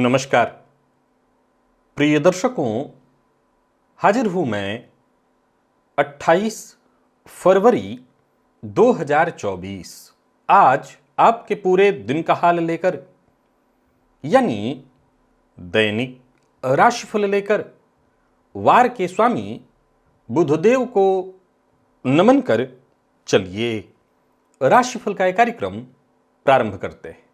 नमस्कार प्रिय दर्शकों, हाजिर हूं मैं 28 फरवरी 2024 आज आपके पूरे दिन का हाल लेकर, यानी दैनिक राशिफल लेकर वार के स्वामी बुधदेव को नमन कर चलिए राशिफल का एक कार्यक्रम प्रारंभ करते हैं।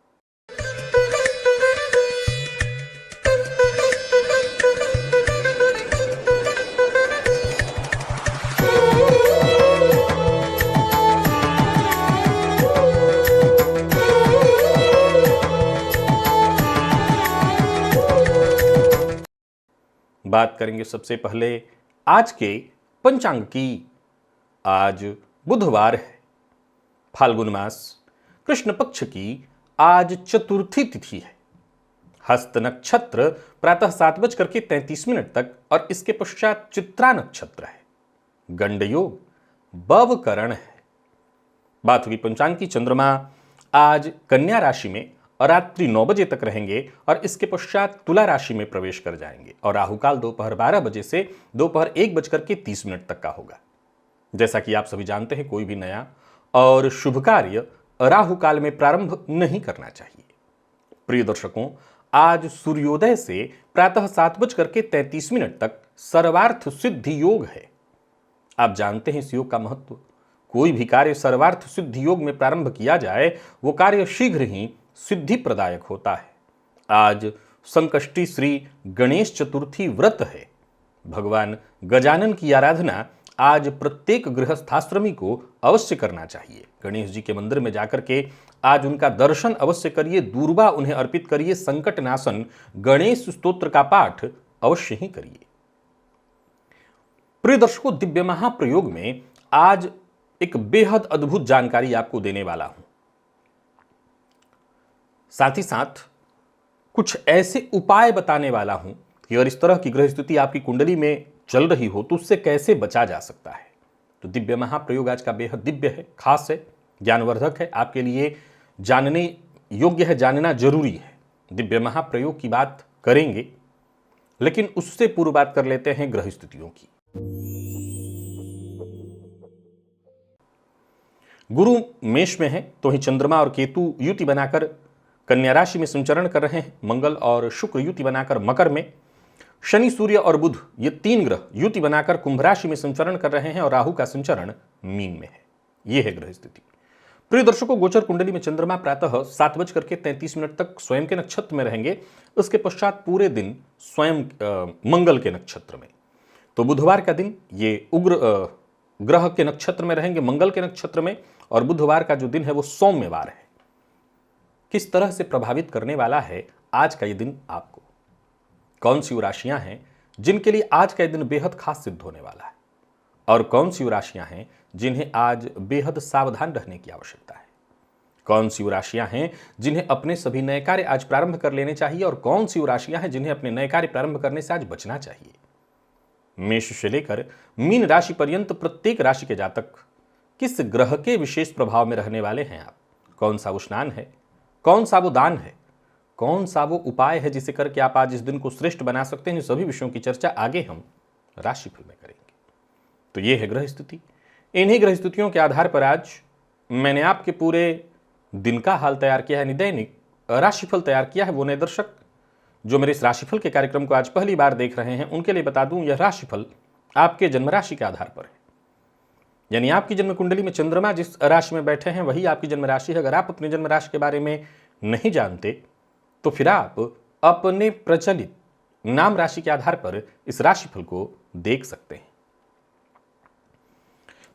बात करेंगे सबसे पहले आज के पंचांग की। आज बुधवार है, फाल्गुन मास कृष्ण पक्ष की आज चतुर्थी तिथि है। हस्त नक्षत्र प्रातः 7:33 तक और इसके पश्चात चित्रा नक्षत्र है। गंड योग बवकरण है। बात होगी पंचांग की। चंद्रमा आज कन्या राशि में और रात्रि 9 बजे तक रहेंगे और इसके पश्चात तुला राशि में प्रवेश कर जाएंगे और राहुकाल दोपहर 12 बजे से दोपहर 1:30 तक का होगा। जैसा कि आप सभी जानते हैं, कोई भी नया और शुभ कार्य राहुकाल में प्रारंभ नहीं करना चाहिए। प्रिय दर्शकों, आज सूर्योदय से प्रातः 7:33 तक सर्वार्थ सिद्धि योग है। आप जानते हैं इस योग का महत्व। कोई भी कार्य सर्वार्थ सिद्धि योग में प्रारंभ किया जाए वो कार्य शीघ्र ही सिद्धि प्रदायक होता है। आज संकष्टी श्री गणेश चतुर्थी व्रत है। भगवान गजानन की आराधना आज प्रत्येक गृहस्थाश्रमी को अवश्य करना चाहिए। गणेश जी के मंदिर में जाकर के आज उनका दर्शन अवश्य करिए, दूर्वा उन्हें अर्पित करिए, संकट नाशन गणेश स्तोत्र का पाठ अवश्य ही करिए। प्रिय दर्शकों, दिव्य महाप्रयोग में आज एक बेहद अद्भुत जानकारी आपको देने वाला हूं। साथ ही साथ कुछ ऐसे उपाय बताने वाला हूं कि अगर इस तरह की ग्रह स्थिति आपकी कुंडली में चल रही हो तो उससे कैसे बचा जा सकता है। तो दिव्य महाप्रयोग आज का बेहद दिव्य है, खास है, ज्ञानवर्धक है, आपके लिए जानने योग्य है, जानना जरूरी है। दिव्य महाप्रयोग की बात करेंगे, लेकिन उससे पूर्व बात कर लेते हैं ग्रह स्थितियों की। गुरु मेष में है तो ही चंद्रमा और केतु युति बनाकर कन्या राशि में संचरण कर रहे हैं। मंगल और शुक्र युति बनाकर मकर में, शनि सूर्य और बुध ये तीन ग्रह युति बनाकर कुंभ राशि में संचरण कर रहे हैं और राहु का संचरण मीन में है। यह है ग्रह स्थिति। प्रिय दर्शकों, गोचर कुंडली में चंद्रमा प्रातः 7:33 तक स्वयं के नक्षत्र में रहेंगे। उसके पश्चात पूरे दिन स्वयं मंगल के नक्षत्र में। तो बुधवार का दिन ये उग्र ग्रह के नक्षत्र में रहेंगे, मंगल के नक्षत्र में, और बुधवार का जो दिन है वो सौम्यवार है। किस तरह से प्रभावित करने वाला है आज का ये दिन आपको? कौन सी राशियां हैं जिनके लिए आज का ये दिन बेहद खास सिद्ध होने वाला है, और कौन सी राशियां हैं जिन्हें आज बेहद सावधान रहने की आवश्यकता है? कौन सी राशियां हैं जिन्हें अपने सभी नए कार्य आज प्रारंभ कर लेने चाहिए, और कौन सी राशियां हैं जिन्हें अपने नए कार्य प्रारंभ करने से आज बचना चाहिए? मेष से लेकर मीन राशि पर्यंत प्रत्येक राशि के जातक किस ग्रह के विशेष प्रभाव में रहने वाले हैं आप? कौन सा वो स्नान है, कौन सा वो दान है, कौन सा वो उपाय है जिसे करके आप आज इस दिन को श्रेष्ठ बना सकते हैं? सभी विषयों की चर्चा आगे हम राशिफल में करेंगे। तो ये है ग्रह स्थिति। इन्हीं ग्रह स्थितियों के आधार पर आज मैंने आपके पूरे दिन का हाल तैयार किया है, दैनिक राशिफल तैयार किया है। वो नए दर्शक जो मेरे इस राशिफल के कार्यक्रम को आज पहली बार देख रहे हैं उनके लिए बता दूं, यह राशिफल आपके जन्म राशि के आधार पर है। यानी आपकी जन्म कुंडली में चंद्रमा जिस राशि में बैठे हैं वही आपकी जन्म राशि है। अगर आप अपने जन्म राशि के बारे में नहीं जानते तो फिर आप अपने प्रचलित नाम राशि के आधार पर इस राशिफल को देख सकते हैं।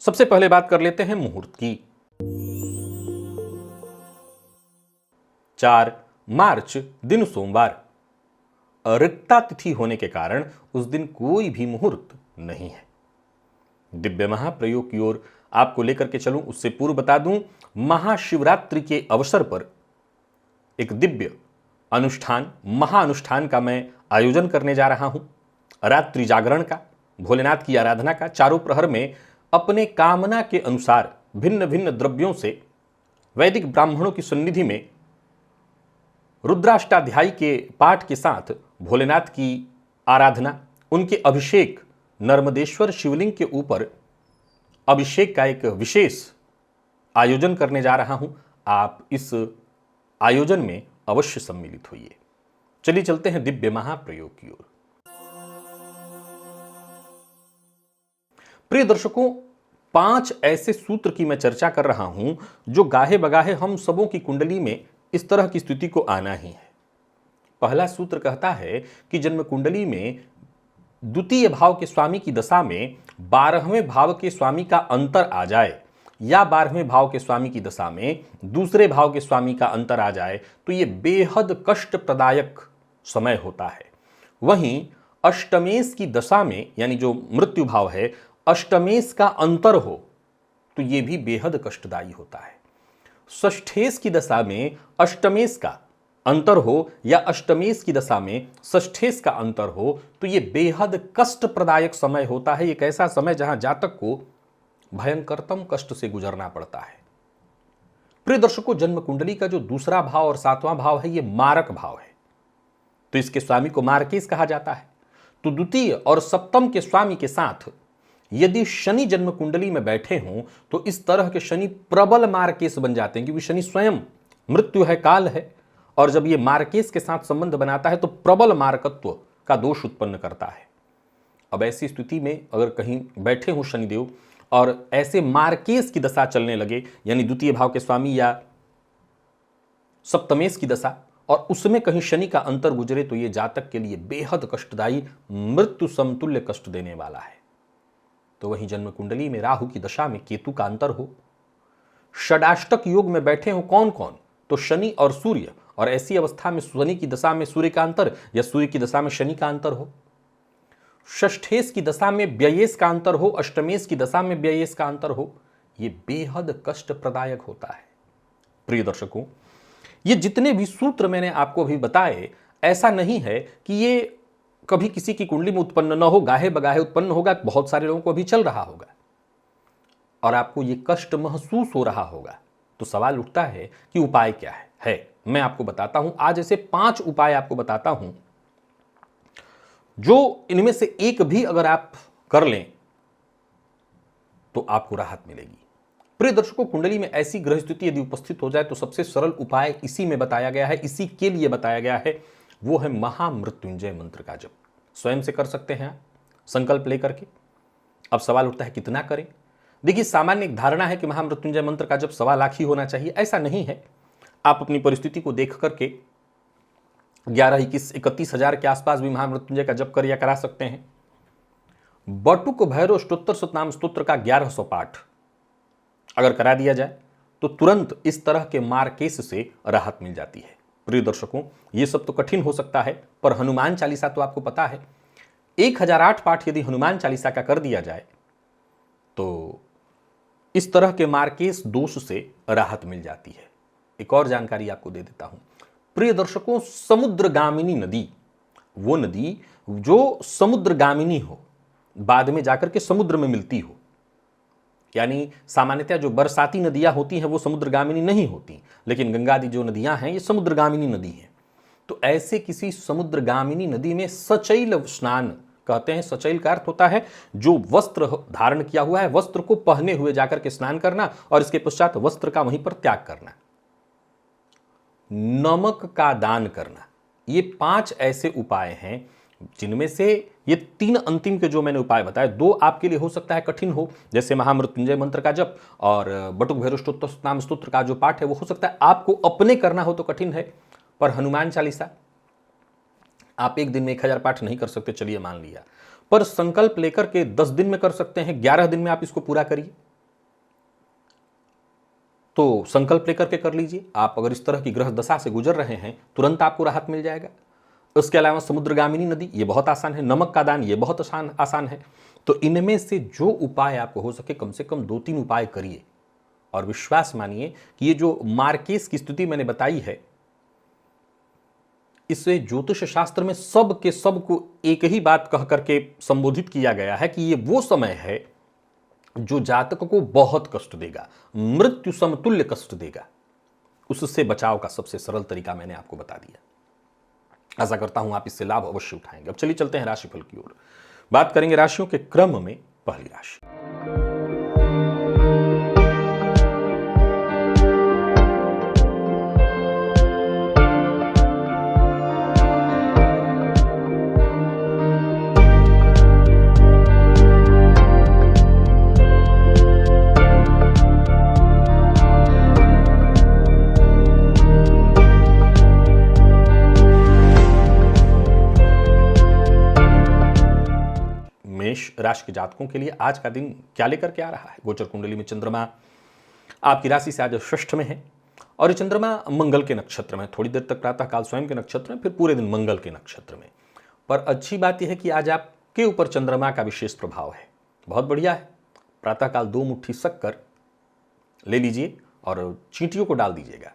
सबसे पहले बात कर लेते हैं मुहूर्त की। 4 मार्च दिन सोमवार। रिक्ता तिथि होने के कारण उस दिन कोई भी मुहूर्त नहीं है। दिव्य महाप्रयोग की ओर आपको लेकर के चलूं उससे पूर्व बता दूं, महाशिवरात्रि के अवसर पर एक दिव्य अनुष्ठान, महाअनुष्ठान का मैं आयोजन करने जा रहा हूं। रात्रि जागरण का, भोलेनाथ की आराधना का। चारों प्रहर में अपने कामना के अनुसार भिन्न भिन्न द्रव्यों से वैदिक ब्राह्मणों की सन्निधि में रुद्राष्टाध्यायी के पाठ के साथ भोलेनाथ की आराधना, उनके अभिषेक, नर्मदेश्वर शिवलिंग के ऊपर अभिषेक का एक विशेष आयोजन करने जा रहा हूं। आप इस आयोजन में अवश्य सम्मिलित होइए। चलिए चलते हैं दिव्य महाप्रयोग की ओर। प्रिय दर्शकों, 5 ऐसे सूत्र की मैं चर्चा कर रहा हूं जो गाहे बगाहे हम सबों की कुंडली में इस तरह की स्थिति को आना ही है। पहला सूत्र कहता है कि जन्म कुंडली में द्वितीय भाव के स्वामी की दशा में 12वें भाव के स्वामी का अंतर आ जाए या 12वें भाव के स्वामी की दशा में दूसरे भाव के स्वामी का अंतर आ जाए तो यह बेहद कष्ट प्रदायक समय होता है। वहीं अष्टमेश की दशा में, यानी जो मृत्यु भाव है, अष्टमेश का अंतर हो तो यह भी बेहद कष्टदायी होता है। षष्ठेश की दशा में अष्टमेश का अंतर हो या अष्टमेश की दशा में षष्ठेश का अंतर हो तो यह बेहद कष्ट प्रदायक समय होता है। एक ऐसा समय जहां जातक को भयंकरतम कष्ट से गुजरना पड़ता है। प्रिय दर्शकों, जन्म कुंडली का जो दूसरा भाव और 7वां भाव है, यह मारक भाव है, तो इसके स्वामी को मारकेश कहा जाता है। तो द्वितीय और सप्तम के स्वामी के साथ यदि शनि जन्म कुंडली में बैठे हों तो इस तरह के शनि प्रबल मारकेश बन जाते हैं, क्योंकि शनि स्वयं मृत्यु है, काल है, और जब यह मारकेश के साथ संबंध बनाता है तो प्रबल मारकत्व का दोष उत्पन्न करता है। अब ऐसी स्थिति में अगर कहीं बैठे हों शनिदेव और ऐसे मारकेश की दशा चलने लगे, यानी द्वितीय भाव के स्वामी या सप्तमेश की दशा, और उसमें कहीं शनि का अंतर गुजरे तो यह जातक के लिए बेहद कष्टदायी, मृत्यु समतुल्य कष्ट देने वाला है। तो वहीं जन्म कुंडली में राहु की दशा में केतु का अंतर हो, षडाष्टक योग में बैठे हो कौन कौन, तो शनि और सूर्य, और ऐसी अवस्था में शनि की दशा में सूर्य का अंतर या सूर्य की दशा में शनि का अंतर हो, षष्ठेश की दशा में व्ययेश का अंतर हो, अष्टमेश की दशा में व्ययेश का अंतर हो, यह बेहद कष्ट प्रदायक होता है। प्रिय दर्शकों, ये जितने भी सूत्र मैंने आपको अभी बताए, ऐसा नहीं है कि ये कभी किसी की कुंडली में उत्पन्न न हो, गाहे बगाहे उत्पन्न होगा। बहुत सारे लोगों को अभी चल रहा होगा और आपको ये कष्ट महसूस हो रहा होगा। तो सवाल उठता है कि उपाय क्या है? मैं आपको बताता हूं। आज ऐसे 5 उपाय आपको बताता हूं जो इनमें से एक भी अगर आप कर लें तो आपको राहत मिलेगी। प्रिय दर्शकों, कुंडली में ऐसी ग्रह स्थिति यदि उपस्थित हो जाए तो सबसे सरल उपाय इसी में बताया गया है, इसी के लिए बताया गया है, वो है महामृत्युंजय मंत्र का जप। स्वयं से कर सकते हैं आप, संकल्प लेकर के। अब सवाल उठता है कितना करें? देखिए, सामान्य एक धारणा है कि महामृत्युंजय मंत्र का जप 1.25 लाख ही होना चाहिए। ऐसा नहीं है। आप अपनी परिस्थिति को देख करके 11, 21, 31 हजार के आसपास भी महामृत्युंजय का जप कर करा सकते हैं। बटुक भैरव स्तोत्र सतनाम स्तोत्र का 1100 पाठ अगर करा दिया जाए तो तुरंत इस तरह के मारकेश से राहत मिल जाती है। प्रिय दर्शकों, ये सब तो कठिन हो सकता है, पर हनुमान चालीसा तो आपको पता है, 1008 पाठ यदि हनुमान चालीसा का कर दिया जाए तो इस तरह के मारकेश दोष से राहत मिल जाती है। एक और जानकारी आपको दे देता हूं। प्रिय दर्शकों, समुद्रगामिनी नदी, वो नदी जो समुद्रगामिनी हो, बाद में जाकर के समुद्र में मिलती हो, यानी सामान्यतः जो बरसाती नदियां होती हैं वो समुद्रगामिनी नहीं होती, लेकिन गंगा आदि जो नदियां हैं ये समुद्रगामिनी नदी हैं। तो ऐसे किसी समुद्रगामिनी नदी में सचैल स्नान कहते हैं। सचैल का अर्थ होता है जो वस्त्र धारण किया हुआ है, वस्त्र को पहने हुए जाकर के स्नान करना और इसके पश्चात वस्त्र का वहीं पर त्याग करना, नमक का दान करना। ये 5 ऐसे उपाय हैं जिनमें से ये 3 अंतिम के जो मैंने उपाय बताए, 2 आपके लिए हो सकता है कठिन हो, जैसे महामृत्युंजय मंत्र का जप और बटुक भैरव स्तोत्र स्तोत्र का जो पाठ है वो हो सकता है आपको अपने करना हो तो कठिन है। पर हनुमान चालीसा आप एक दिन में 1000 पाठ नहीं कर सकते, चलिए मान लिया, पर संकल्प लेकर के 10 दिन में कर सकते हैं, 11 दिन में आप इसको पूरा करिए। तो संकल्प लेकर के कर लीजिए। आप अगर इस तरह की ग्रह दशा से गुजर रहे हैं तुरंत आपको राहत मिल जाएगा। उसके अलावा समुद्रगामिनी नदी, ये बहुत आसान है। नमक का दान, ये बहुत आसान है। तो इनमें से जो उपाय आपको हो सके कम से कम 2-3 उपाय करिए और विश्वास मानिए कि ये जो मारकेश की स्थिति मैंने बताई है, इससे ज्योतिष शास्त्र में सब के सब को एक ही बात कह करके संबोधित किया गया है कि ये वो समय है जो जातक को बहुत कष्ट देगा, मृत्यु समतुल्य कष्ट देगा। उससे बचाव का सबसे सरल तरीका मैंने आपको बता दिया। आशा करता हूं आप इससे लाभ अवश्य उठाएंगे। अब चलिए चलते हैं राशिफल की ओर। बात करेंगे राशियों के क्रम में। पहली राशि मेष राशि के जातकों के लिए आज का दिन क्या लेकर के आ रहा है। गोचर कुंडली में चंद्रमा आपकी राशि से आज षष्ठ में है और ये चंद्रमा मंगल के नक्षत्र में, थोड़ी देर तक प्रातः काल स्वयं के नक्षत्र में, फिर पूरे दिन मंगल के नक्षत्र में। पर अच्छी बात यह है कि आज आपके ऊपर चंद्रमा का विशेष प्रभाव है, बहुत बढ़िया है। प्रातः काल 2 मुट्ठी शक्कर ले लीजिए और चींटियों को डाल दीजिएगा।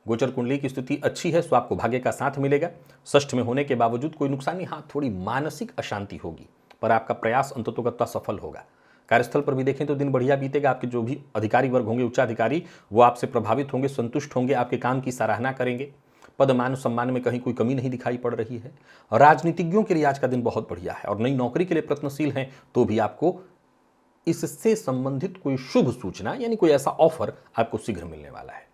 गोचर कुंडली की स्थिति अच्छी है, सो आपको भाग्य का साथ मिलेगा। षष्ठ में होने के बावजूद कोई नुकसान नहीं, हाँ थोड़ी मानसिक अशांति होगी, पर आपका प्रयास अंततोगत्वा सफल होगा। कार्यस्थल पर भी देखें तो दिन बढ़िया बीतेगा। आपके जो भी अधिकारी वर्ग होंगे, उच्चाधिकारी, वो आपसे प्रभावित होंगे, संतुष्ट होंगे, आपके काम की सराहना करेंगे। पद मान सम्मान में कहीं कोई कमी नहीं दिखाई पड़ रही है। और राजनीतिज्ञों के लिए आज का दिन बहुत बढ़िया है और नई नौकरी के लिए प्रयत्नशील हैं तो भी आपको इससे संबंधित कोई शुभ सूचना यानी कोई ऐसा ऑफर आपको शीघ्र मिलने वाला है।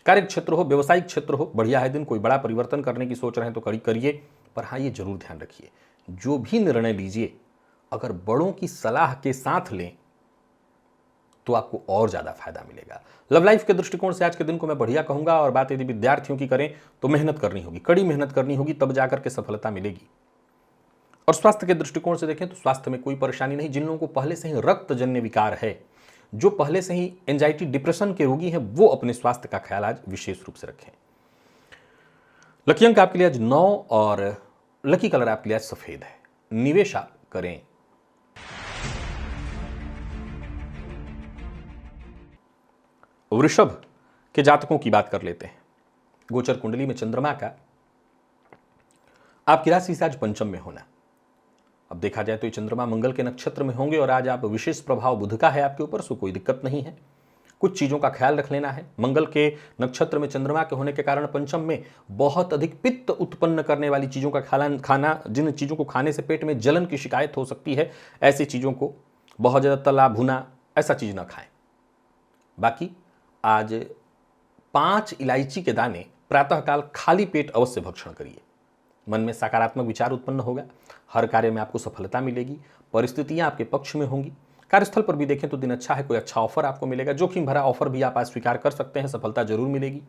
कार्य क्षेत्र हो, व्यवसायिक क्षेत्र हो, बढ़िया है दिन। कोई बड़ा परिवर्तन करने की सोच रहे हैं तो करिए, पर हाँ ये जरूर ध्यान रखिए, जो भी निर्णय लीजिए अगर बड़ों की सलाह के साथ लें तो आपको और ज्यादा फायदा मिलेगा। लव लाइफ के दृष्टिकोण से आज के दिन को मैं बढ़िया कहूंगा। और बात यदि विद्यार्थियों की करें तो मेहनत करनी होगी, कड़ी मेहनत करनी होगी, तब जाकर के सफलता मिलेगी। और स्वास्थ्य के दृष्टिकोण से देखें तो स्वास्थ्य में कोई परेशानी नहीं। जिन लोगों को पहले से ही रक्तजन्य विकार है, जो पहले से ही एंजाइटी डिप्रेशन के रोगी हैं, वो अपने स्वास्थ्य का ख्याल आज विशेष रूप से रखें। लकी अंक आपके लिए आज 9 और लकी कलर आपके लिए आज सफेद है। निवेश आप करें। वृषभ के जातकों की बात कर लेते हैं। गोचर कुंडली में चंद्रमा का आपकी राशि से आज पंचम में होना। अब देखा जाए तो ये चंद्रमा मंगल के नक्षत्र में होंगे और आज आप विशेष प्रभाव बुध का है आपके ऊपर, सो कोई दिक्कत नहीं है। कुछ चीजों का ख्याल रख लेना है। मंगल के नक्षत्र में चंद्रमा के होने के कारण पंचम में बहुत अधिक पित्त उत्पन्न करने वाली चीजों का खाना, जिन चीजों को खाने से पेट में जलन की शिकायत हो सकती है, ऐसी चीजों को, बहुत ज्यादा तला भुना ऐसा चीज ना खाएं। बाकी आज 5 इलायची के दाने प्रातःकाल खाली पेट अवश्य भक्षण करिए। मन में सकारात्मक विचार उत्पन्न होगा, हर कार्य में आपको सफलता मिलेगी, परिस्थितियां आपके पक्ष में होंगी। कार्यस्थल पर भी देखें तो दिन अच्छा है, कोई अच्छा ऑफर आपको मिलेगा। जोखिम भरा ऑफर भी आप आज स्वीकार कर सकते हैं, सफलता जरूर मिलेगी।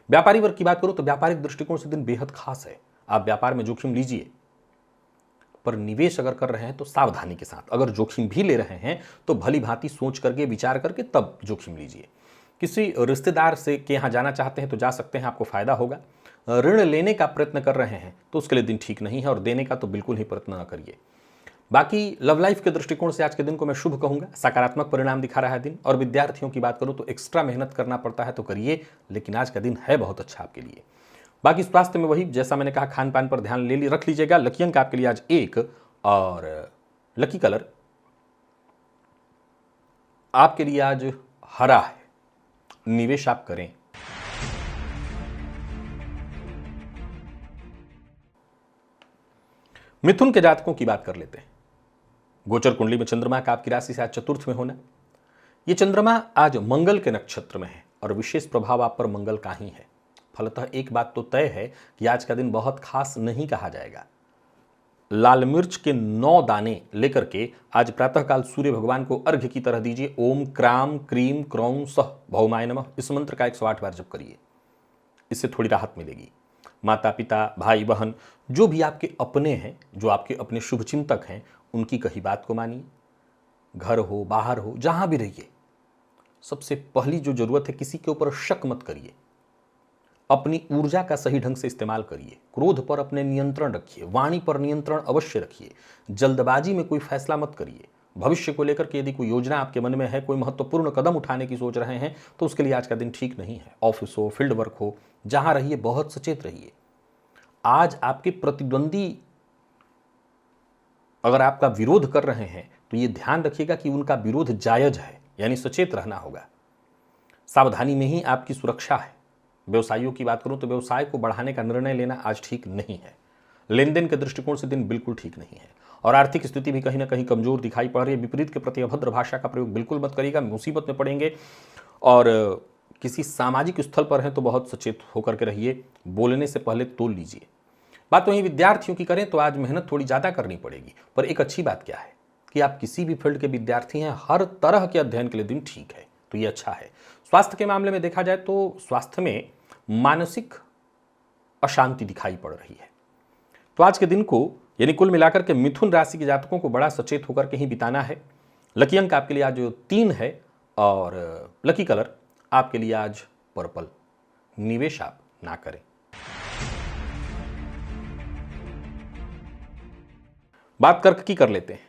व्यापारी वर्ग की बात करूं तो व्यापारिक दृष्टिकोण से दिन बेहद खास है। आप व्यापार में जोखिम लीजिए, पर निवेश अगर कर रहे हैं तो सावधानी के साथ। अगर जोखिम भी ले रहे हैं तो भली भांति सोच करके, विचार करके तब जोखिम लीजिए। किसी रिश्तेदार से के यहाँ जाना चाहते हैं तो जा सकते हैं, आपको फायदा होगा। ऋण लेने का प्रयत्न कर रहे हैं तो उसके लिए दिन ठीक नहीं है और देने का तो बिल्कुल ही प्रयत्न न करिए। बाकी लव लाइफ के दृष्टिकोण से आज के दिन को मैं शुभ कहूंगा, सकारात्मक परिणाम दिखा रहा है दिन। और विद्यार्थियों की बात करूं तो एक्स्ट्रा मेहनत करना पड़ता है तो करिए, लेकिन आज का दिन है बहुत अच्छा आपके लिए। बाकी स्वास्थ्य में वही जैसा मैंने कहा, खान पान पर ध्यान रख लीजिएगा। लकी अंक आपके लिए आज 1 और लकी कलर आपके लिए आज हरा है। निवेश आप करें। मिथुन के जातकों की बात कर लेते हैं। गोचर कुंडली में चंद्रमा का आपकी राशि से आज चतुर्थ में होना। यह चंद्रमा आज मंगल के नक्षत्र में है और विशेष प्रभाव आप पर मंगल का ही है। फलतः एक बात तो तय है कि आज का दिन बहुत खास नहीं कहा जाएगा। लाल मिर्च के 9 दाने लेकर के आज प्रातःकाल सूर्य भगवान को अर्घ्य की तरह दीजिए। ओम क्राम क्रीम क्रौं सह भौमाय नमः, इस मंत्र का 108 बार जप करिए, इससे थोड़ी राहत मिलेगी। माता पिता, भाई बहन, जो भी आपके अपने हैं, जो आपके अपने शुभचिंतक हैं, उनकी कही बात को मानिए। घर हो, बाहर हो, जहां भी रहिए, सबसे पहली जो जरूरत है, किसी के ऊपर शक मत करिए। अपनी ऊर्जा का सही ढंग से इस्तेमाल करिए। क्रोध पर अपने नियंत्रण रखिए, वाणी पर नियंत्रण अवश्य रखिए। जल्दबाजी में कोई फैसला मत करिए। भविष्य को लेकर के यदि कोई योजना आपके मन में है, कोई महत्वपूर्ण कदम उठाने की सोच रहे हैं, तो उसके लिए आज का दिन ठीक नहीं है। ऑफिस हो, फील्ड वर्क हो, जहां रहिए बहुत सचेत रहिए। आज आपके प्रतिद्वंदी अगर आपका विरोध कर रहे हैं तो यह ध्यान रखिएगा कि उनका विरोध जायज है, यानी सचेत रहना होगा। सावधानी में ही आपकी सुरक्षा है। व्यवसायियों की बात करूं तो व्यवसाय को बढ़ाने का निर्णय लेना आज ठीक नहीं है। लेन देन के दृष्टिकोण से दिन बिल्कुल ठीक नहीं है और आर्थिक स्थिति भी कहीं ना कहीं कमजोर दिखाई पड़ रही है। विपरीत के प्रति अभद्र भाषा का प्रयोग बिल्कुल मत करिएगा, मुसीबत में पड़ेंगे। और किसी सामाजिक स्थल पर हैं तो बहुत सचेत होकर के रहिए, बोलने से पहले तोल लीजिए। बात वहीं विद्यार्थियों की करें तो आज मेहनत थोड़ी ज़्यादा करनी पड़ेगी, पर एक अच्छी बात क्या है कि आप किसी भी फील्ड के विद्यार्थी हैं, हर तरह के अध्ययन के लिए दिन ठीक है, तो ये अच्छा है। स्वास्थ्य के मामले में देखा जाए तो स्वास्थ्य में मानसिक अशांति दिखाई पड़ रही है। तो आज के दिन को यानी कुल मिलाकर के मिथुन राशि के जातकों को बड़ा सचेत होकर के ही बिताना है। लकी अंक आपके लिए आज 3 है और लकी कलर आपके लिए आज पर्पल। निवेश आप ना करें। बात कर्क की कर लेते हैं।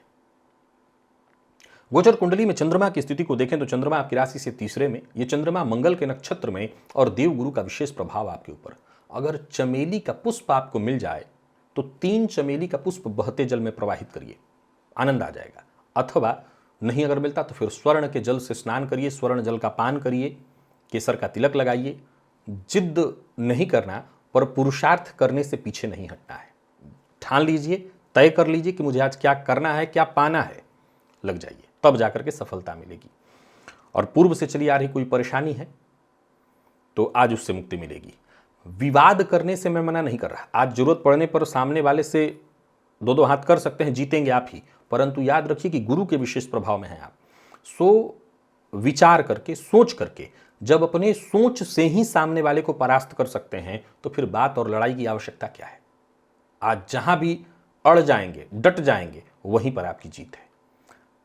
गोचर कुंडली में चंद्रमा की स्थिति को देखें तो चंद्रमा आपकी राशि से तीसरे में, ये चंद्रमा मंगल के नक्षत्र में और देवगुरु का विशेष प्रभाव आपके ऊपर। अगर चमेली का पुष्प आपको मिल जाए तो 3 चमेली का पुष्प बहते जल में प्रवाहित करिए, आनंद आ जाएगा। अथवा नहीं अगर मिलता तो फिर स्वर्ण के जल से स्नान करिए, स्वर्ण जल का पान करिए, केसर का तिलक लगाइए। जिद नहीं करना, पर पुरुषार्थ करने से पीछे नहीं हटना है। ठान लीजिए, तय कर लीजिए कि मुझे आज क्या करना है, क्या पाना है, लग जाइए, तब जाकर के सफलता मिलेगी। और पूर्व से चली आ रही कोई परेशानी है तो आज उससे मुक्ति मिलेगी। विवाद करने से मैं मना नहीं कर रहा, आज जरूरत पड़ने पर सामने वाले से 2-2 हाथ कर सकते हैं, जीतेंगे आप ही, परंतु याद रखिए कि गुरु के विशेष प्रभाव में हैं आप। सो विचार करके, सोच करके, जब अपने सोच से ही सामने वाले को परास्त कर सकते हैं तो फिर बात और लड़ाई की आवश्यकता क्या है। आज जहां भी अड़ जाएंगे, डट जाएंगे, वहीं पर आपकी जीत है।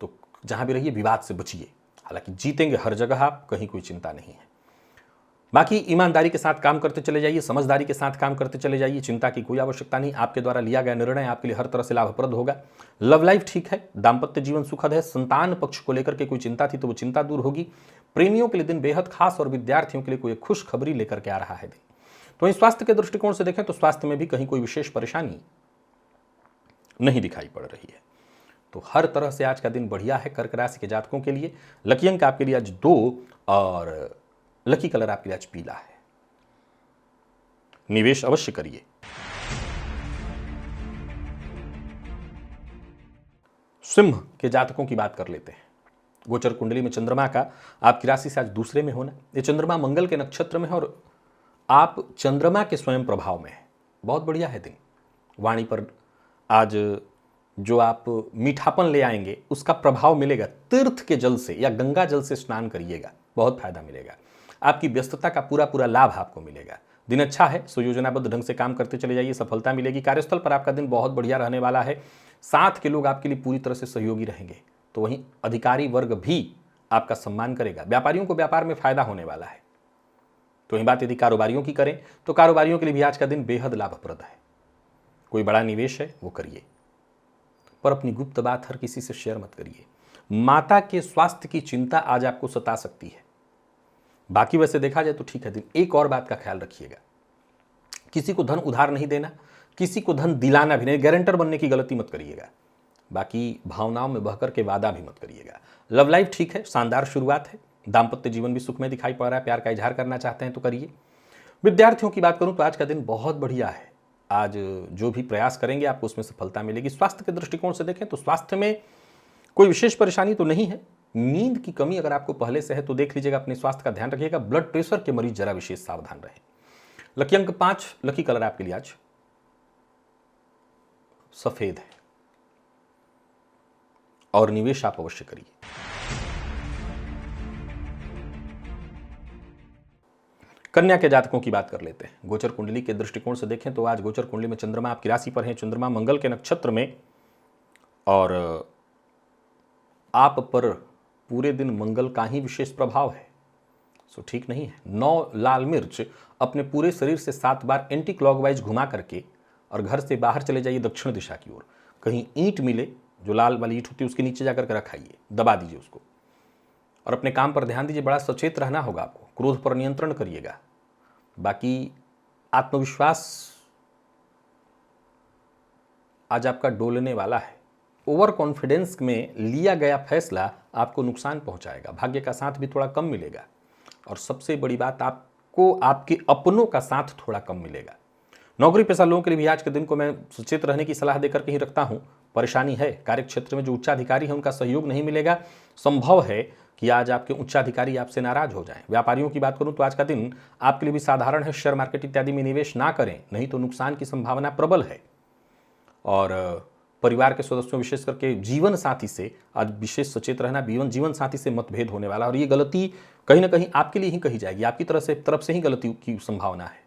तो जहां भी रहिए विवाद से बचिए। हालांकि जीतेंगे हर जगह आप, कहीं कोई चिंता नहीं है। बाकी ईमानदारी के साथ काम करते चले जाइए, समझदारी के साथ काम करते चले जाइए, चिंता की कोई आवश्यकता नहीं। आपके द्वारा लिया गया निर्णय आपके लिए हर तरह से लाभप्रद होगा। लव लाइफ ठीक है, दाम्पत्य जीवन सुखद है। संतान पक्ष को लेकर के कोई चिंता थी तो वो चिंता दूर होगी। प्रेमियों के लिए दिन बेहद खास और विद्यार्थियों के लिए कोई खुश खबरी लेकर के आ रहा है दिन। तो वहीं स्वास्थ्य के दृष्टिकोण से देखें तो स्वास्थ्य में भी कहीं कोई विशेष परेशानी नहीं दिखाई पड़ रही है। तो हर तरह से आज का दिन बढ़िया है कर्क राशि के जातकों के लिए। लकी अंक आपके लिए आज 2 और लकी कलर आपके लिए आज पीला है। निवेश अवश्य करिए। सिंह के जातकों की बात कर लेते हैं। गोचर कुंडली में चंद्रमा का आपकी राशि से आज दूसरे में होना, ये चंद्रमा मंगल के नक्षत्र में है और आप चंद्रमा के स्वयं प्रभाव में है। बहुत बढ़िया है दिन। वाणी पर आज जो आप मीठापन ले आएंगे उसका प्रभाव मिलेगा। तीर्थ के जल से या गंगा जल से स्नान करिएगा, बहुत फायदा मिलेगा। आपकी व्यस्तता का पूरा लाभ आपको मिलेगा। दिन अच्छा है, सुयोजनाबद्ध ढंग से काम करते चले जाइए, सफलता मिलेगी। कार्यस्थल पर आपका दिन बहुत बढ़िया रहने वाला है। साथ के लोग आपके लिए पूरी तरह से सहयोगी रहेंगे। तो वहीं अधिकारी वर्ग भी आपका सम्मान करेगा। व्यापारियों को व्यापार में फायदा होने वाला है। तो वहीं बात यदि कारोबारियों की करें तो कारोबारियों के लिए भी आज का दिन बेहद लाभप्रद है। कोई बड़ा निवेश है वो करिए, पर अपनी गुप्त बात हर किसी से शेयर मत करिए। माता के स्वास्थ्य की चिंता आज आपको सता सकती है। बाकी वैसे देखा जाए तो ठीक है दिन। एक और बात का ख्याल रखिएगा, किसी को धन उधार नहीं देना, किसी को धन दिलाना भी नहीं। गारंटर बनने की गलती मत करिएगा। बाकी भावनाओं में बहकर के वादा भी मत करिएगा। लव लाइफ ठीक है, शानदार शुरुआत है। दाम्पत्य जीवन भी सुखमय दिखाई पड़ रहा है। प्यार का इजहार करना चाहते हैं तो करिए। विद्यार्थियों की बात करूं तो आज का दिन बहुत बढ़िया है। आज जो भी प्रयास करेंगे आपको उसमें सफलता मिलेगी। स्वास्थ्य के दृष्टिकोण से देखें तो स्वास्थ्य में कोई विशेष परेशानी तो नहीं है। नींद की कमी अगर आपको पहले से है तो देख लीजिएगा, अपने स्वास्थ्य का ध्यान रखिएगा। ब्लड प्रेशर के मरीज जरा विशेष सावधान रहे। लकी अंक 5, लकी कलर आपके लिए आज सफेद है और निवेश आप अवश्य करिए। कन्या के जातकों की बात कर लेते हैं। गोचर कुंडली के दृष्टिकोण से देखें तो आज गोचर कुंडली में चंद्रमा आपकी राशि पर है। चंद्रमा मंगल के नक्षत्र में और आप पर पूरे दिन मंगल का ही विशेष प्रभाव है। सो ठीक नहीं है। 9 लाल मिर्च अपने पूरे शरीर से 7 बार एंटी क्लॉकवाइज घुमा करके और घर से बाहर चले जाइए दक्षिण दिशा की ओर। कहीं ईंट मिले, जो लाल वाली ईंट होती है उसके नीचे जाकर के रखाइए, दबा दीजिए उसको और अपने काम पर ध्यान दीजिए। बड़ा सचेत रहना होगा आपको। क्रोध पर नियंत्रण करिएगा। बाकी आत्मविश्वास आज आपका डोलने वाला है। ओवर कॉन्फिडेंस में लिया गया फैसला आपको नुकसान पहुंचाएगा। भाग्य का साथ भी थोड़ा कम मिलेगा और सबसे बड़ी बात, आप आपको आपके अपनों का साथ थोड़ा कम मिलेगा। नौकरी पेशा लोगों के लिए भी आज के दिन को मैं सचेत रहने की सलाह देकर के ही रखता हूं। परेशानी है, कार्य क्षेत्र में जो उच्चाधिकारी है उनका सहयोग नहीं मिलेगा। संभव है कि आज आपके उच्चाधिकारी आपसे नाराज हो जाएं। व्यापारियों की बात करूं तो आज का दिन आपके लिए भी साधारण है। शेयर मार्केट इत्यादि में निवेश ना करें, नहीं तो नुकसान की संभावना प्रबल है। और परिवार के सदस्यों विशेष करके जीवन साथी से आज विशेष सचेत रहना। जीवन साथी से मतभेद होने वाला और ये गलती कहीं ना कहीं आपके लिए ही कही जाएगी, आपकी तरफ से ही गलती की संभावना है।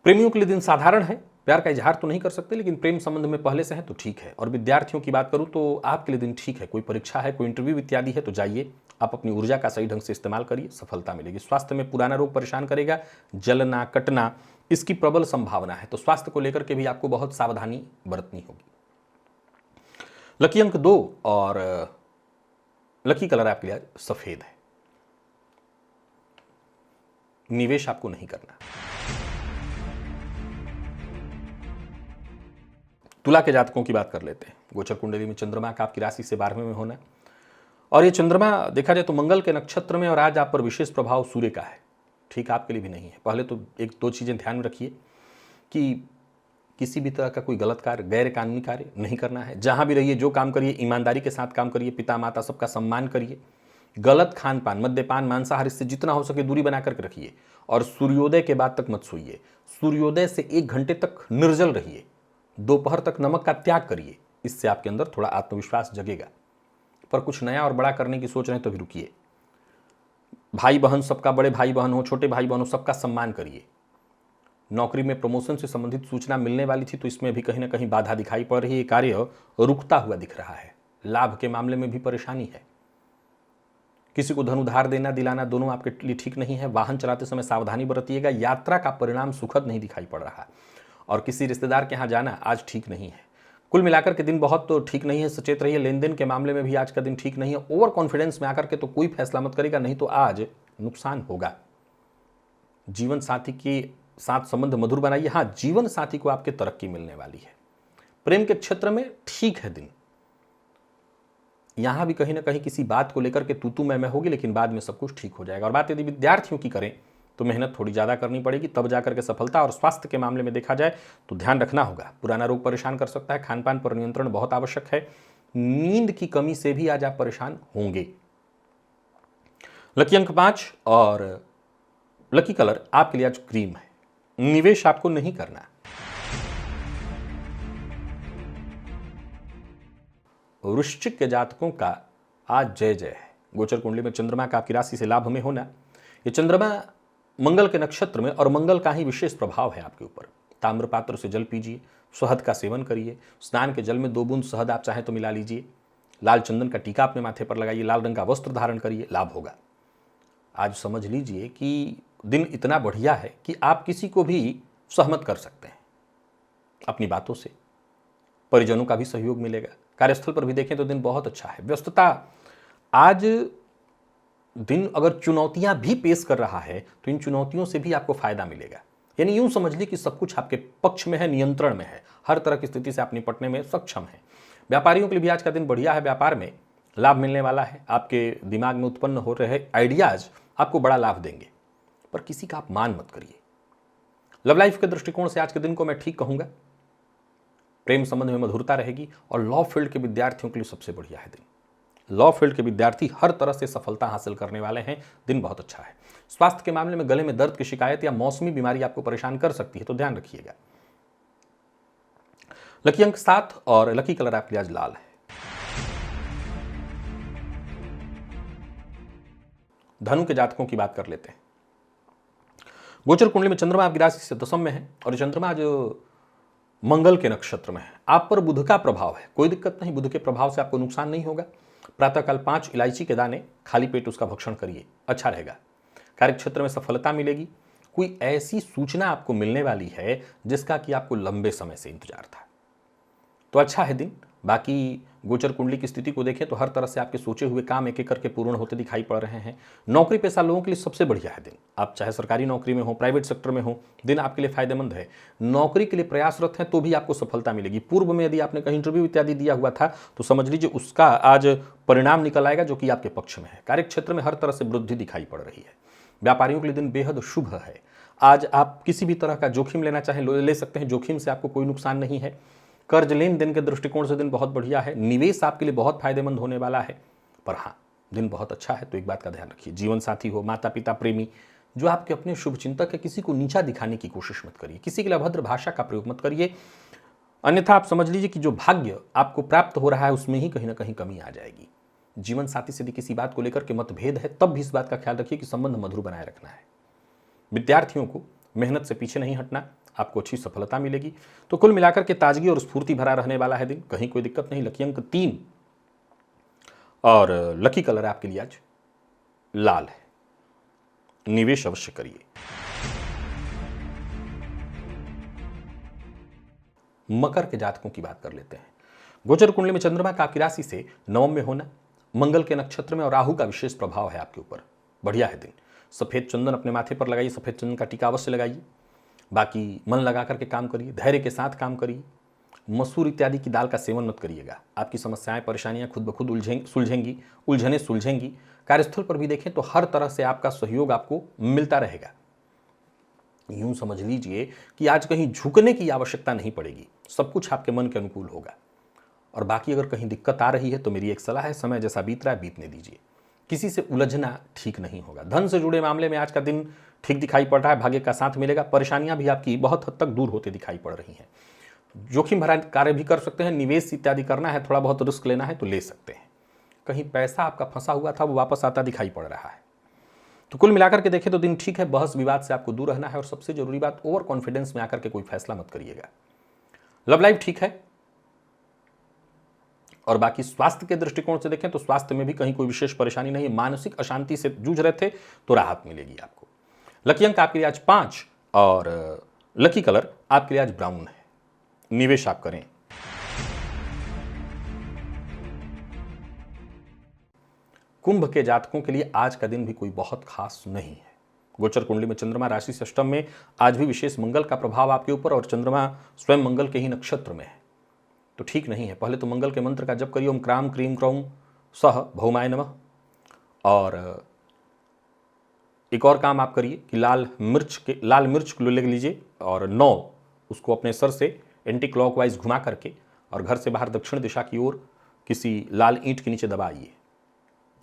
प्रेमियों के लिए दिन साधारण है, प्यार का इजहार तो नहीं कर सकते लेकिन प्रेम संबंध में पहले से है तो ठीक है। और विद्यार्थियों की बात करूं तो आपके लिए दिन ठीक है। कोई परीक्षा है, कोई इंटरव्यू इत्यादि है तो जाइए, आप अपनी ऊर्जा का सही ढंग से इस्तेमाल करिए, सफलता मिलेगी। स्वास्थ्य में पुराना रोग परेशान करेगा, जलना कटना इसकी प्रबल संभावना है, तो स्वास्थ्य को लेकर के भी आपको बहुत सावधानी बरतनी होगी। लकी अंक 2 और लकी कलर आपके लिए सफेद है। निवेश आपको नहीं करना। तुला के जातकों की बात कर लेते हैं। गोचर कुंडली में चंद्रमा का आपकी राशि से 12वें में होना, और ये चंद्रमा देखा जाए तो मंगल के नक्षत्र में, और आज आप पर विशेष प्रभाव सूर्य का है। ठीक आपके लिए भी नहीं है। पहले तो 1-2 चीज़ें ध्यान में रखिए कि किसी भी तरह का कोई गलत कार्य, गैर कानूनी कार्य नहीं करना है। जहां भी रहिए, जो काम करिए ईमानदारी के साथ काम करिए, पिता माता सबका सम्मान करिए। गलत खान पान, मद्यपान, मांसाहार, इससे जितना हो सके दूरी बना करके रखिए। और सूर्योदय के बाद तक मत सोइए। सूर्योदय से 1 घंटे तक निर्जल रहिए। दोपहर तक नमक का त्याग करिए, इससे आपके अंदर थोड़ा आत्मविश्वास जगेगा। पर कुछ नया और बड़ा करने की सोच रहे हैं तो भी रुकिए। भाई बहन सबका, बड़े भाई बहन हो, छोटे भाई बहन हो, सबका सम्मान करिए। नौकरी में प्रमोशन से संबंधित सूचना मिलने वाली थी तो इसमें भी कहीं ना कहीं बाधा दिखाई पड़ रही है। कार्य रुकता हुआ दिख रहा है। लाभ के मामले में भी परेशानी है। किसी को धन उधार देना दिलाना दोनों आपके लिए ठीक नहीं है। वाहन चलाते समय सावधानी बरतिएगा। यात्रा का परिणाम सुखद नहीं दिखाई पड़ रहा। और किसी रिश्तेदार के यहाँ जाना आज ठीक नहीं है। कुल मिलाकर के दिन बहुत तो ठीक नहीं है। सचेत रहिए। लेन देन के मामले में भी आज का दिन ठीक नहीं है। ओवर कॉन्फिडेंस में आकर के तो कोई फैसला मत करेगा, नहीं तो आज नुकसान होगा। जीवन साथी के साथ संबंध मधुर बनाइए। हाँ, जीवन साथी को आपके तरक्की मिलने वाली है। प्रेम के क्षेत्र में ठीक है दिन। यहां भी कहीं ना कहीं किसी बात को लेकर के तू मैं होगी, लेकिन बाद में सब कुछ ठीक हो जाएगा। और बात यदि विद्यार्थियों की करें तो मेहनत थोड़ी ज़्यादा करनी पड़ेगी, तब जाकर के सफलता। और स्वास्थ्य के मामले में देखा जाए तो ध्यान रखना होगा। पुराना रोग परेशान कर सकता है। खान पान पर नियंत्रण बहुत आवश्यक है। नींद की कमी से भी आज आप परेशान होंगे। लकी अंक 5 और लकी कलर आपके लिए आज क्रीम है। निवेश आपको नहीं करना। वृश्चिक के जातकों का आज जय जय है। गोचर कुंडली में चंद्रमा का आपकी राशि से लाभ में होना। ये चंद्रमा मंगल के नक्षत्र में, और मंगल का ही विशेष प्रभाव है आपके ऊपर। ताम्र पात्र से जल पीजिए, शहद का सेवन करिए। स्नान के जल में 2 बूंद शहद आप चाहें तो मिला लीजिए। लाल चंदन का टीका अपने माथे पर लगाइए। लाल रंग का वस्त्र धारण करिए, लाभ होगा। आज समझ लीजिए कि दिन इतना बढ़िया है कि आप किसी को भी सहमत कर सकते हैं अपनी बातों से। परिजनों का भी सहयोग मिलेगा। कार्यस्थल पर भी देखें तो दिन बहुत अच्छा है। व्यस्तता आज दिन अगर चुनौतियां भी पेश कर रहा है तो इन चुनौतियों से भी आपको फायदा मिलेगा। यानी यूं समझ लीजिए कि सब कुछ आपके पक्ष में है, नियंत्रण में है। हर तरह की स्थिति से आप निपटने में सक्षम है। व्यापारियों के लिए भी आज का दिन बढ़िया है। व्यापार में लाभ मिलने वाला है। आपके दिमाग में उत्पन्न हो रहे आइडियाज आपको बड़ा लाभ देंगे, पर किसी का आप मान मत करिए। लव लाइफ के दृष्टिकोण से आज के दिन को मैं ठीक कहूंगा। प्रेम संबंध में मधुरता रहेगी। और लॉ फील्ड के विद्यार्थियों के लिए सबसे बढ़िया है दिन। लॉ फील्ड के विद्यार्थी हर तरह से सफलता हासिल करने वाले हैं। दिन बहुत अच्छा है। स्वास्थ्य के मामले में गले में दर्द की शिकायत या मौसमी बीमारी आपको परेशान कर सकती है, तो ध्यान रखिएगा। लकी अंक 7 और लकी कलर आपके लिए आज लाल है। धनु के जातकों की बात कर लेते हैं। गोचर कुंडली में चंद्रमा आपकी राशि से 10वें में है, और चंद्रमा जो मंगल के नक्षत्र में है। आप पर बुध का प्रभाव है। कोई दिक्कत नहीं, बुध के प्रभाव से आपको नुकसान नहीं होगा। प्रातःकाल 5 इलायची के दाने खाली पेट उसका भक्षण करिए, अच्छा रहेगा। कार्य क्षेत्र में सफलता मिलेगी। कोई ऐसी सूचना आपको मिलने वाली है जिसका कि आपको लंबे समय से इंतजार था, तो अच्छा है दिन। बाकी गोचर कुंडली की स्थिति को देखें तो हर तरह से आपके सोचे हुए काम एक एक करके पूर्ण होते दिखाई पड़ रहे हैं। नौकरी पेशा लोगों के लिए सबसे बढ़िया है दिन। आप चाहे सरकारी नौकरी में हो, प्राइवेट सेक्टर में हो, दिन आपके लिए फायदेमंद है। नौकरी के लिए प्रयासरत हैं तो भी आपको सफलता मिलेगी। पूर्व में यदि आपने कहीं इंटरव्यू इत्यादि दिया हुआ था तो समझ लीजिए उसका आज परिणाम निकल आएगा जो कि आपके पक्ष में है। कार्य क्षेत्र में हर तरह से वृद्धि दिखाई पड़ रही है। व्यापारियों के लिए दिन बेहद शुभ है। आज आप किसी भी तरह का जोखिम लेना चाहें ले सकते हैं, जोखिम से आपको कोई नुकसान नहीं है। कर्ज लेन देन के दृष्टिकोण से दिन बहुत बढ़िया है। निवेश आपके लिए बहुत फायदेमंद होने वाला है। पर हाँ, दिन बहुत अच्छा है तो एक बात का ध्यान रखिए, जीवन साथी हो, माता पिता, प्रेमी, जो आपके अपने शुभ चिंतक है, किसी को नीचा दिखाने की कोशिश मत करिए, किसी के लिए अभद्र भाषा का प्रयोग मत करिए, अन्यथा आप समझ लीजिए कि जो भाग्य आपको प्राप्त हो रहा है उसमें ही कहीं ना कहीं कमी आ जाएगी। जीवन साथी से यदि किसी बात को लेकर के मतभेद है तब भी इस बात का ख्याल रखिए कि संबंध मधुर बनाए रखना है। विद्यार्थियों को मेहनत से पीछे नहीं हटना, आपको अच्छी सफलता मिलेगी। तो कुल मिलाकर के ताजगी और स्फूर्ति भरा रहने वाला है दिन, कहीं कोई दिक्कत नहीं। लकी अंक 3 और लकी कलर आपके लिए आज लाल है। निवेश अवश्य करिए। मकर के जातकों की बात कर लेते हैं। गोचर कुंडली में चंद्रमा का आपकी राशि से नवम में होना, मंगल के नक्षत्र में और राहु का विशेष प्रभाव है आपके ऊपर। बढ़िया है दिन। सफेद चंदन अपने माथे पर लगाइए, सफेद चंदन का टीका अवश्य लगाइए। बाकी मन लगा करके काम करिए, धैर्य के साथ काम करिए। मसूर इत्यादि की दाल का सेवन मत करिएगा, आपकी समस्याएं परेशानियां खुद ब खुद सुलझेंगी, उलझने सुलझेंगी। कार्यस्थल पर भी देखें तो हर तरह से आपका सहयोग आपको मिलता रहेगा। यूं समझ लीजिए कि आज कहीं झुकने की आवश्यकता नहीं पड़ेगी, सब कुछ आपके मन के अनुकूल होगा। और बाकी अगर कहीं दिक्कत आ रही है तो मेरी एक सलाह है, समय जैसा बीत रहा है बीतने दीजिए, किसी से उलझना ठीक नहीं होगा। धन से जुड़े मामले में आज का दिन ठीक दिखाई पड़ रहा है, भाग्य का साथ मिलेगा। परेशानियां भी आपकी बहुत हद तक दूर होते दिखाई पड़ रही हैं। जोखिम भरा कार्य भी कर सकते हैं, निवेश इत्यादि करना है, थोड़ा बहुत रिस्क लेना है तो ले सकते हैं। कहीं पैसा आपका फंसा हुआ था वो वापस आता दिखाई पड़ रहा है। तो कुल मिलाकर के देखें तो दिन ठीक है। बहस विवाद से आपको दूर रहना है और सबसे जरूरी बात, ओवर कॉन्फिडेंस में आकर के कोई फैसला मत करिएगा। लव लाइफ ठीक है। और बाकी स्वास्थ्य के दृष्टिकोण से देखें तो स्वास्थ्य में भी कहीं कोई विशेष परेशानी नहीं है। मानसिक अशांति से जूझ रहे थे तो राहत मिलेगी आपको। लकी अंक आपके लिए आज 5 और लकी कलर आपके लिए आज ब्राउन है। निवेश आप करें। कुंभ के जातकों के लिए आज का दिन भी कोई बहुत खास नहीं है। गोचर कुंडली में चंद्रमा राशि से अष्टम में, आज भी विशेष मंगल का प्रभाव आपके ऊपर और चंद्रमा स्वयं मंगल के ही नक्षत्र में है, तो ठीक नहीं है। पहले तो मंगल के मंत्र का जप करिए, ओम क्राम क्रीम क्रौम सह भौमाय नमः। और एक और काम आप करिए कि लाल मिर्च ले लीजिए और 9 उसको अपने सर से एंटी क्लॉकवाइज घुमा करके और घर से बाहर दक्षिण दिशा की ओर किसी लाल ईंट के नीचे दबाइए।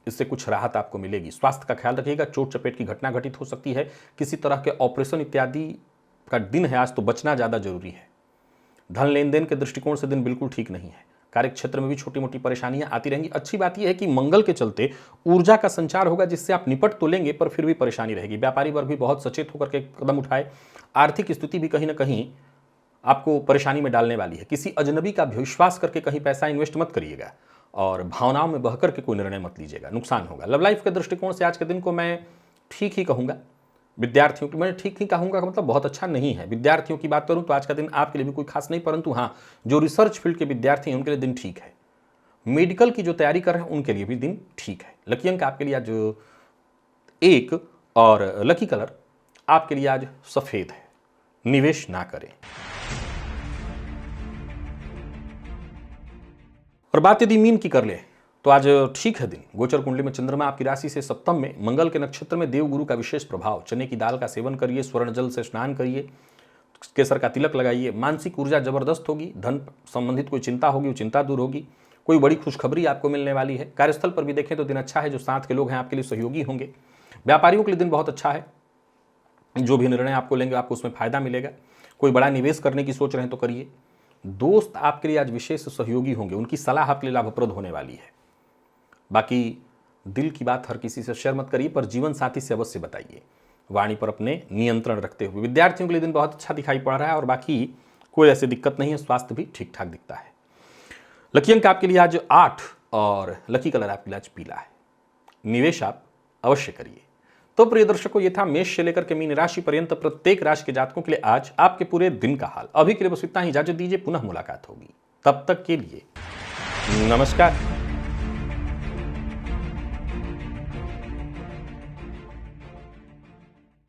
इससे कुछ राहत आपको मिलेगी। स्वास्थ्य का ख्याल रखिएगा, चोट चपेट की घटना घटित हो सकती है, किसी तरह के ऑपरेशन इत्यादि का दिन है आज, तो बचना ज़्यादा जरूरी है। धन लेन देन के दृष्टिकोण से दिन बिल्कुल ठीक नहीं है। कार्य क्षेत्र में भी छोटी मोटी परेशानियां आती रहेंगी। अच्छी बात यह है कि मंगल के चलते ऊर्जा का संचार होगा, जिससे आप निपट तो लेंगे पर फिर भी परेशानी रहेगी। व्यापारी वर्ग भी बहुत सचेत होकर के कदम उठाए। आर्थिक स्थिति भी कहीं ना कहीं आपको परेशानी में डालने वाली है। किसी अजनबी का विश्वास करके कहीं पैसा इन्वेस्ट मत करिएगा और भावनाओं में बहकर के कोई निर्णय मत लीजिएगा, नुकसान होगा। लव लाइफ के दृष्टिकोण से आज के दिन को मैं ठीक ही कहूँगा। विद्यार्थियों की, मैं ठीक ही कहूँगा मतलब बहुत अच्छा नहीं है। विद्यार्थियों की बात करूँ तो आज का दिन आपके लिए भी कोई खास नहीं, परंतु हाँ, जो रिसर्च फील्ड के विद्यार्थी हैं उनके लिए दिन ठीक है। मेडिकल की जो तैयारी कर रहे हैं उनके लिए भी दिन ठीक है। लकी अंक आपके लिए आज 1 और लकी कलर आपके लिए आज सफेद है। निवेश ना करें। और बात यदि मीन की कर ले तो आज ठीक है दिन। गोचर कुंडली में चंद्रमा आपकी राशि से सप्तम में, मंगल के नक्षत्र में, देवगुरु का विशेष प्रभाव। चने की दाल का सेवन करिए, स्वर्ण जल से स्नान करिए, केसर का तिलक लगाइए। मानसिक ऊर्जा जबरदस्त होगी। धन संबंधित कोई चिंता होगी वो चिंता दूर होगी। कोई बड़ी खुशखबरी आपको मिलने वाली है। कार्यस्थल पर भी देखें तो दिन अच्छा है। जो साथ के लोग हैं आपके लिए सहयोगी होंगे। व्यापारियों के लिए दिन बहुत अच्छा है। जो भी निर्णय आपको लेंगे आपको उसमें फायदा मिलेगा। कोई बड़ा निवेश करने की सोच रहे हैं तो करिए। दोस्त आपके लिए आज विशेष सहयोगी होंगे, उनकी सलाह आपके लिए लाभप्रद होने वाली है। बाकी दिल की बात हर किसी से शेयर मत करिए, पर जीवन साथी से अवश्य बताइए। वाणी पर अपने नियंत्रण रखते हुए। विद्यार्थियों के लिए दिन बहुत अच्छा दिखाई पड़ रहा है और बाकी कोई ऐसी दिक्कत नहीं है। स्वास्थ्य भी ठीक ठाक दिखता है। लकी अंक आपके लिए आज 8 और लकी कलर आपके लिए आज पीला है। निवेश आप अवश्य करिए। तो प्रिय दर्शकों, ये था मेष से लेकर के मीन राशि पर्यंत प्रत्येक राशि के जातकों के लिए आज आपके पूरे दिन का हाल। अभी के लिए बस इतना ही। इजाजत दीजिए, पुनः मुलाकात होगी। तब तक के लिए नमस्कार।